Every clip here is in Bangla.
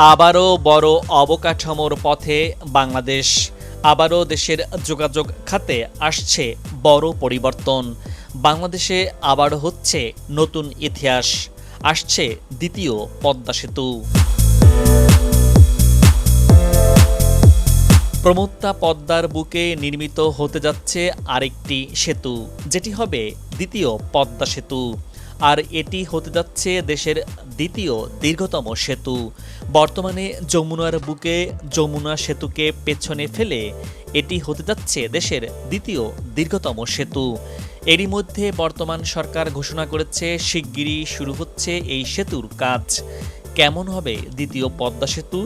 আবারও বড় অবকাঠামোর পথে বাংলাদেশ। আবারও দেশের যোগাযোগ খাতে আসছে বড় পরিবর্তন। বাংলাদেশে আবারও হচ্ছে নতুন ইতিহাস। আসছে দ্বিতীয় পদ্মা সেতু। প্রমত্তা পদ্মার বুকে নির্মিত হতে যাচ্ছে আরেকটি সেতু, যেটি হবে দ্বিতীয় পদ্মা সেতু। আর এটি হতে যাচ্ছে দেশের দ্বিতীয় দীর্ঘতম সেতু। বর্তমানে যমুনার বুকে যমুনা সেতুকে পেছনে ফেলে এটি হতে যাচ্ছে দেশের দ্বিতীয় দীর্ঘতম সেতু। এরই মধ্যে বর্তমান সরকার ঘোষণা করেছে শিগগিরই শুরু হচ্ছে এই সেতুর কাজ। কেমন হবে দ্বিতীয় পদ্মা সেতু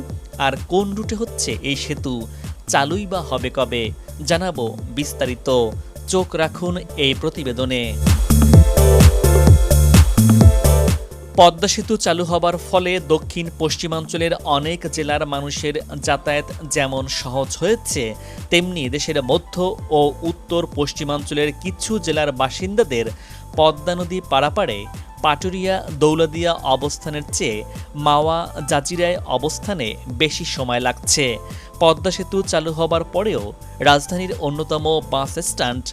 আর কোন রুটে হচ্ছে এই সেতু, চালুই বা হবে কবে, জানাবো বিস্তারিত। চোখ রাখুন এই প্রতিবেদনে। পদ্মা সেতু চালু হবার ফলে দক্ষিণ পশ্চিমাঞ্চলের অনেক জেলার মানুষের যাতায়াত যেমন সহজ হয়েছে, তেমনি দেশের মধ্য ও উত্তর পশ্চিমাঞ্চলের কিছু জেলার বাসিন্দাদের পদ্মা নদী পারাপারে পাটুরিয়া দৌলদিয়া অবস্থানের চেয়ে মাওয়া জাজিরায় অবস্থানে বেশি সময় লাগছে। পদ্মা সেতু চালু হবার পরেও রাজধানীর অন্যতম বাস স্ট্যান্ড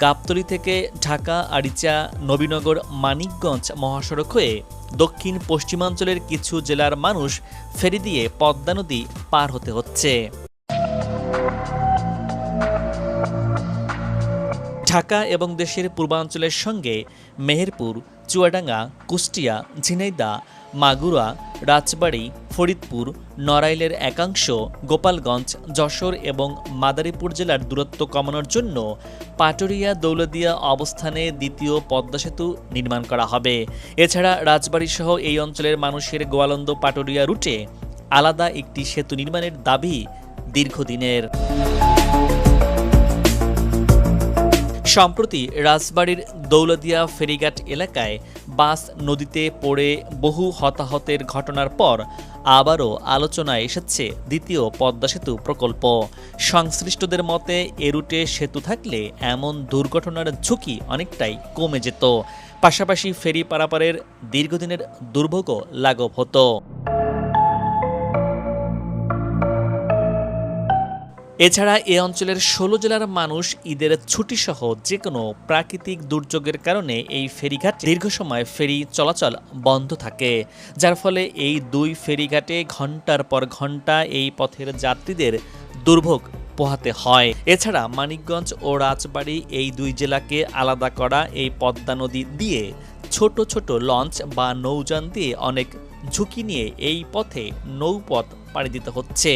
গাবতলী থেকে ঢাকা আরিচা নবীনগর মানিকগঞ্জ মহাসড়ক হয়ে দক্ষিণ পশ্চিমাঞ্চলের কিছু জেলার মানুষ ফেরি দিয়ে পদ্মা নদী পার হতে হচ্ছে। ঢাকা এবং দেশের পূর্বাঞ্চলের সঙ্গে মেহেরপুর, চুয়াডাঙ্গা, কুষ্টিয়া, ঝিনাইদহ, মাগুরা, রাজবাড়ী, ফরিদপুর, নড়াইলের একাংশ, গোপালগঞ্জ, যশোর এবং মাদারীপুর জেলার দূরত্ব কমানোর জন্য পাটুরিয়া দৌলদিয়া অবস্থানে দ্বিতীয় পদ্মা সেতু নির্মাণ করা হবে। এছাড়া রাজবাড়ী সহ এই অঞ্চলের মানুষের গোয়ালন্দ পাটুরিয়া রুটে আলাদা একটি সেতু নির্মাণের দাবি দীর্ঘদিনের। সম্প্রতি রাজবাড়ীর দৌলদিয়া ফেরিঘাট এলাকায় বাস নদীতে পড়ে বহু হতাহতের ঘটনার পর আবারও আলোচনায় এসেছে দ্বিতীয় পদ্মা সেতু প্রকল্প। সংশ্লিষ্টদের মতে এ রুটে সেতু থাকলে এমন দুর্ঘটনার ঝুঁকি অনেকটাই কমে যেত, পাশাপাশি ফেরি পারাপারের দীর্ঘদিনের দুর্ভোগও লাঘব হতো। এছাড়া এ অঞ্চলের ১৬ জেলার মানুষ ঈদের ছুটিসহ যে কোনো প্রাকৃতিক দুর্যোগের কারণে এই ফেরিঘাট দীর্ঘ সময় ফেরি চলাচল বন্ধ থাকে, যার ফলে এই দুই ফেরিঘাটে ঘন্টার পর ঘন্টা এই পথের যাত্রীদের দুর্ভোগ পোহাতে হয়। এছাড়া মানিকগঞ্জ ও রাজবাড়ী এই দুই জেলাকে আলাদা করা এই পদ্মা নদী দিয়ে ছোট ছোট লঞ্চ বা নৌযান দিয়ে অনেক ঝুঁকি নিয়ে এই পথে নৌপথ পাড়ি দিতে হচ্ছে।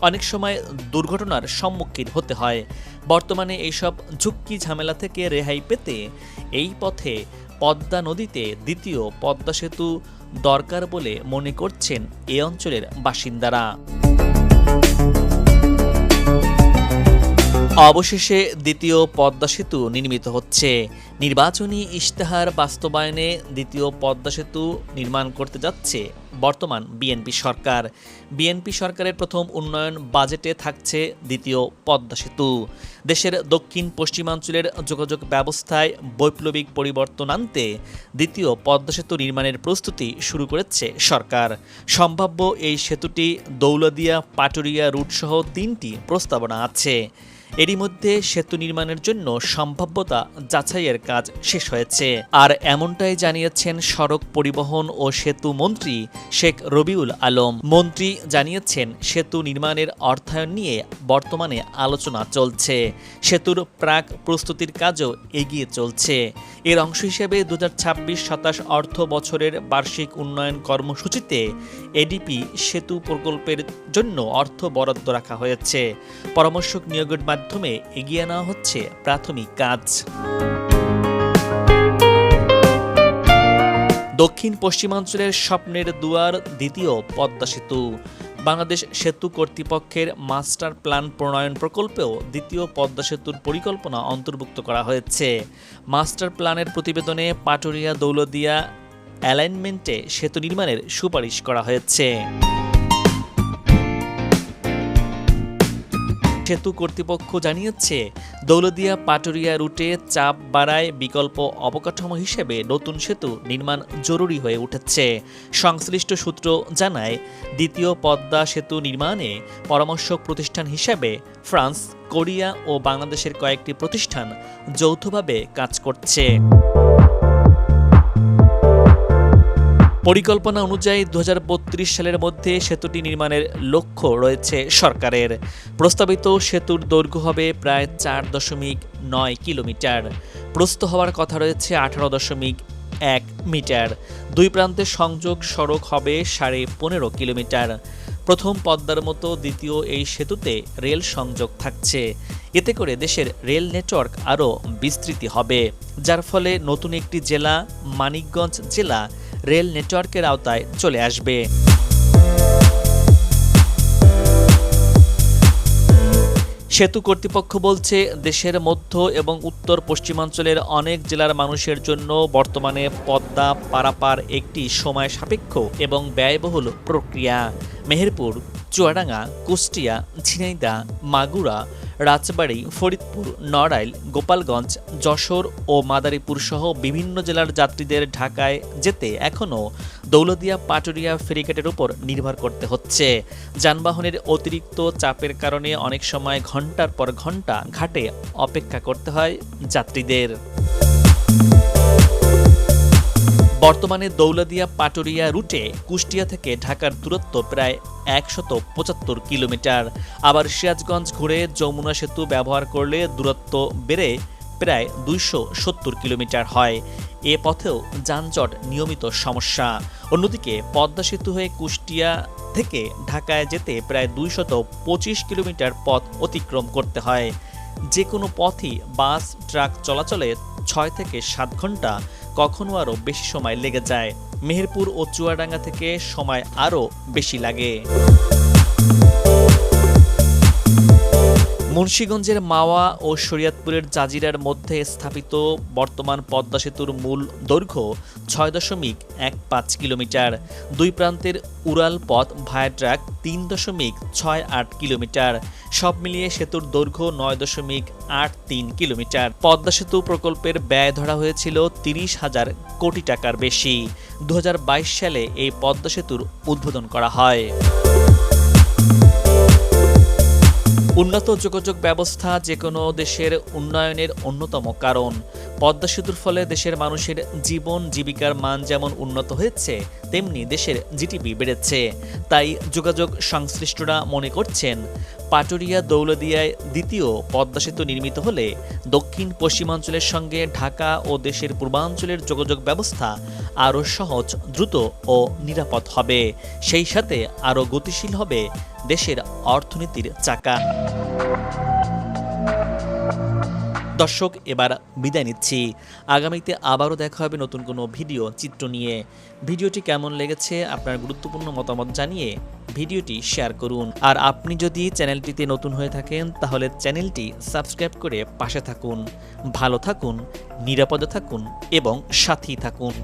অনেক সময় দুর্ঘটনার সম্মুখীন হতে হয়। বর্তমানে এইসব ঝুঁকি ঝামেলা থেকে রেহাই পেতে এই পথে পদ্মা নদীতে দ্বিতীয় পদ্মা সেতু দরকার বলে মনে করছেন এ অঞ্চলের বাসিন্দারা। অবশেষে দ্বিতীয় পদ্মা সেতু নির্মিত হচ্ছে। নির্বাচনী ইশতেহার বাস্তবায়নে দ্বিতীয় পদ্মা সেতু নির্মাণ করতে যাচ্ছে বর্তমান বিএনপি সরকার। বিএনপি সরকারের প্রথম উন্নয়ন বাজেটে থাকছে দ্বিতীয় পদ্মা সেতু। দেশের দক্ষিণ পশ্চিমাঞ্চলের যোগাযোগ ব্যবস্থায় বৈপ্লবিক পরিবর্তন আনতে দ্বিতীয় পদ্মা সেতু নির্মাণের প্রস্তুতি শুরু করেছে সরকার। সম্ভাব্য এই সেতুটি দৌলদিয়া পাটুরিয়া রুটসহ ৩টি প্রস্তাবনা আছে। এরই মধ্যে সেতু নির্মাণের জন্য সম্ভাব্যতা যাচাইয়ের কাজ শেষ হয়েছে। আর এমনটাই জানিয়েছেন সড়ক পরিবহন ও সেতু মন্ত্রী শেখ রবিউল আলম। মন্ত্রী জানিয়েছেন সেতু নির্মাণের অর্থায়ন নিয়ে বর্তমানে আলোচনা চলছে। সেতুর প্রাক প্রস্তুতির কাজও এগিয়ে চলছে। এর অংশ হিসেবে 2026-27 অর্থ বছরের বার্ষিক উন্নয়ন কর্মসূচিতে এডিপি সেতু প্রকল্পের জন্য অর্থ বরাদ্দ রাখা হয়েছে। পরামর্শক নিয়োগের মাধ্যমে এগিয়ে নেওয়া হচ্ছে প্রাথমিক কাজ। দক্ষিণ পশ্চিমাঞ্চলের স্বপ্নের দুয়ার দ্বিতীয় পদ্মা সেতু। বাংলাদেশ সেতু কর্তৃপক্ষের মাস্টার প্ল্যান প্রণয়ন প্রকল্পেও দ্বিতীয় পদ্মা সেতুর পরিকল্পনা অন্তর্ভুক্ত করা হয়েছে। মাস্টার প্ল্যানের প্রতিবেদনে পাটুরিয়া দৌলদিয়া অ্যালাইনমেন্টে সেতু নির্মাণের সুপারিশ করা হয়েছে। সেতু কর্তৃপক্ষ জানিয়েছে, দৌলতদিয়া পাটুরিয়া রুটে চাপ বাড়ায় বিকল্প অবকাঠামো হিসেবে নতুন সেতু নির্মাণ জরুরি হয়ে উঠেছে। সংশ্লিষ্ট সূত্র জানায়, দ্বিতীয় পদ্মা সেতু নির্মাণে পরামর্শক প্রতিষ্ঠান হিসেবে ফ্রান্স, কোরিয়া ও বাংলাদেশের কয়েকটি প্রতিষ্ঠান যৌথভাবে কাজ করছে। পরিকল্পনা অনুযায়ী 2032 সালের মধ্যে সেতুটি নির্মাণের লক্ষ্য রয়েছে সরকারের। প্রস্তাবিত সেতুর দৈর্ঘ্য হবে প্রায় 4.9 কিলোমিটার। প্রস্থ হওয়ার কথা রয়েছে 18.1 মিটার। দুই প্রান্তের সংযোগ সড়ক হবে 15.5 কিলোমিটার। প্রথম পদ্মার মতো দ্বিতীয় এই সেতুতে রেল সংযোগ থাকছে। এতে করে দেশের রেল নেটওয়ার্ক আরও বিস্তৃতি হবে, যার ফলে নতুন একটি জেলা মানিকগঞ্জ জেলা রেল নেটওয়ার্কের আওতায় চলে আসবে। সেতু কর্তৃপক্ষ বলছে, দেশের মধ্য এবং উত্তর পশ্চিমাঞ্চলের অনেক জেলার মানুষের জন্য বর্তমানে পদ্মা পারাপার একটি সময় সাপেক্ষ এবং ব্যয়বহুল প্রক্রিয়া। মেহেরপুর, চুয়াডাঙ্গা, কুষ্টিয়া, ঝিনাইদহ, মাগুরা, রাজবাড়ী, ফরিদপুর, নড়াইল, গোপালগঞ্জ, যশোর ও মাদারীপুর সহ বিভিন্ন জেলার যাত্রীদের ঢাকায় যেতে এখনও দৌলতদিয়া পাটুরিয়া ফেরিঘাটের উপর নির্ভর করতে হচ্ছে। যানবাহনের অতিরিক্ত চাপের কারণে অনেক সময় ঘন্টার পর ঘন্টা ঘাটে অপেক্ষা করতে হয় যাত্রীদের। বর্তমানে দৌলতদিয়া পাটুরিয়া রুটে কুষ্টিয়া থেকে ঢাকার দূরত্ব প্রায় 175 কিলোমিটার। আবার সিরাজগঞ্জ ঘুরে যমুনা সেতু ব্যবহার করলে দূরত্ব বেড়ে প্রায় 270 কিলোমিটার হয়। এ পথেও যানজট নিয়মিত সমস্যা। অন্যদিকে পদ্মা সেতু হয়ে কুষ্টিয়া থেকে ঢাকায় যেতে প্রায় 225 কিলোমিটার পথ অতিক্রম করতে হয়। যে কোনো পথই বাস, ট্রাক চলাচলে 6 থেকে 7 ঘন্টা, কখনো আরও বেশি সময় লেগে যায়। মেহেরপুর ও চুয়াডাঙ্গা থেকে সময় আরও বেশি লাগে। মুন্সিগঞ্জের মাওয়া ও শরীয়তপুরের জাজিরার মধ্যে স্থাপিত বর্তমান পদ্মা সেতুর মূল দৈর্ঘ্য 6.15 কিলোমিটার। দুই প্রান্তের উড়াল পথ ভায়াট্রাক 3.68 কিলোমিটার। সব মিলিয়ে সেতুর দৈর্ঘ্য 9.83 কিলোমিটার। পদ্মা সেতু প্রকল্পের ব্যয় ধরা হয়েছিল 30,000 কোটি টাকার বেশি। 2022 সালে এই পদ্মা সেতুর উদ্বোধন করা হয়। উন্নত যোগাযোগ ব্যবস্থা যে কোনো দেশের উন্নয়নের অন্যতম কারণ। পদ্মা সেতুর ফলে দেশের মানুষের জীবন জীবিকার মান যেমন উন্নত হয়েছে, তেমনি দেশের জিডিপি বেড়েছে। তাই যোগাযোগ সংশ্লিষ্টরা মনে করছেন, পাটুরিয়া দৌলতদিয়ায় দ্বিতীয় পদ্মা সেতু নির্মিত হলে দক্ষিণ পশ্চিমাঞ্চলের সঙ্গে ঢাকা ও দেশের পূর্বাঞ্চলের যোগাযোগ ব্যবস্থা আরও সহজ, দ্রুত ও নিরাপদ হবে। সেই সাথে আরও গতিশীল হবে দেশের অর্থনীতির চাকা। দর্শক, এবার বিদায় নিচ্ছি। আগামীতে আবারও দেখা হবে নতুন কোনো ভিডিও চিত্র নিয়ে। ভিডিওটি কেমন লেগেছে আপনার গুরুত্বপূর্ণ মতামত জানিয়ে ভিডিওটি শেয়ার করুন। আর আপনি যদি চ্যানেলটিতে নতুন হয়ে থাকেন তাহলে চ্যানেলটি সাবস্ক্রাইব করে পাশে থাকুন। ভালো থাকুন, নিরাপদে থাকুন এবং সাথী থাকুন।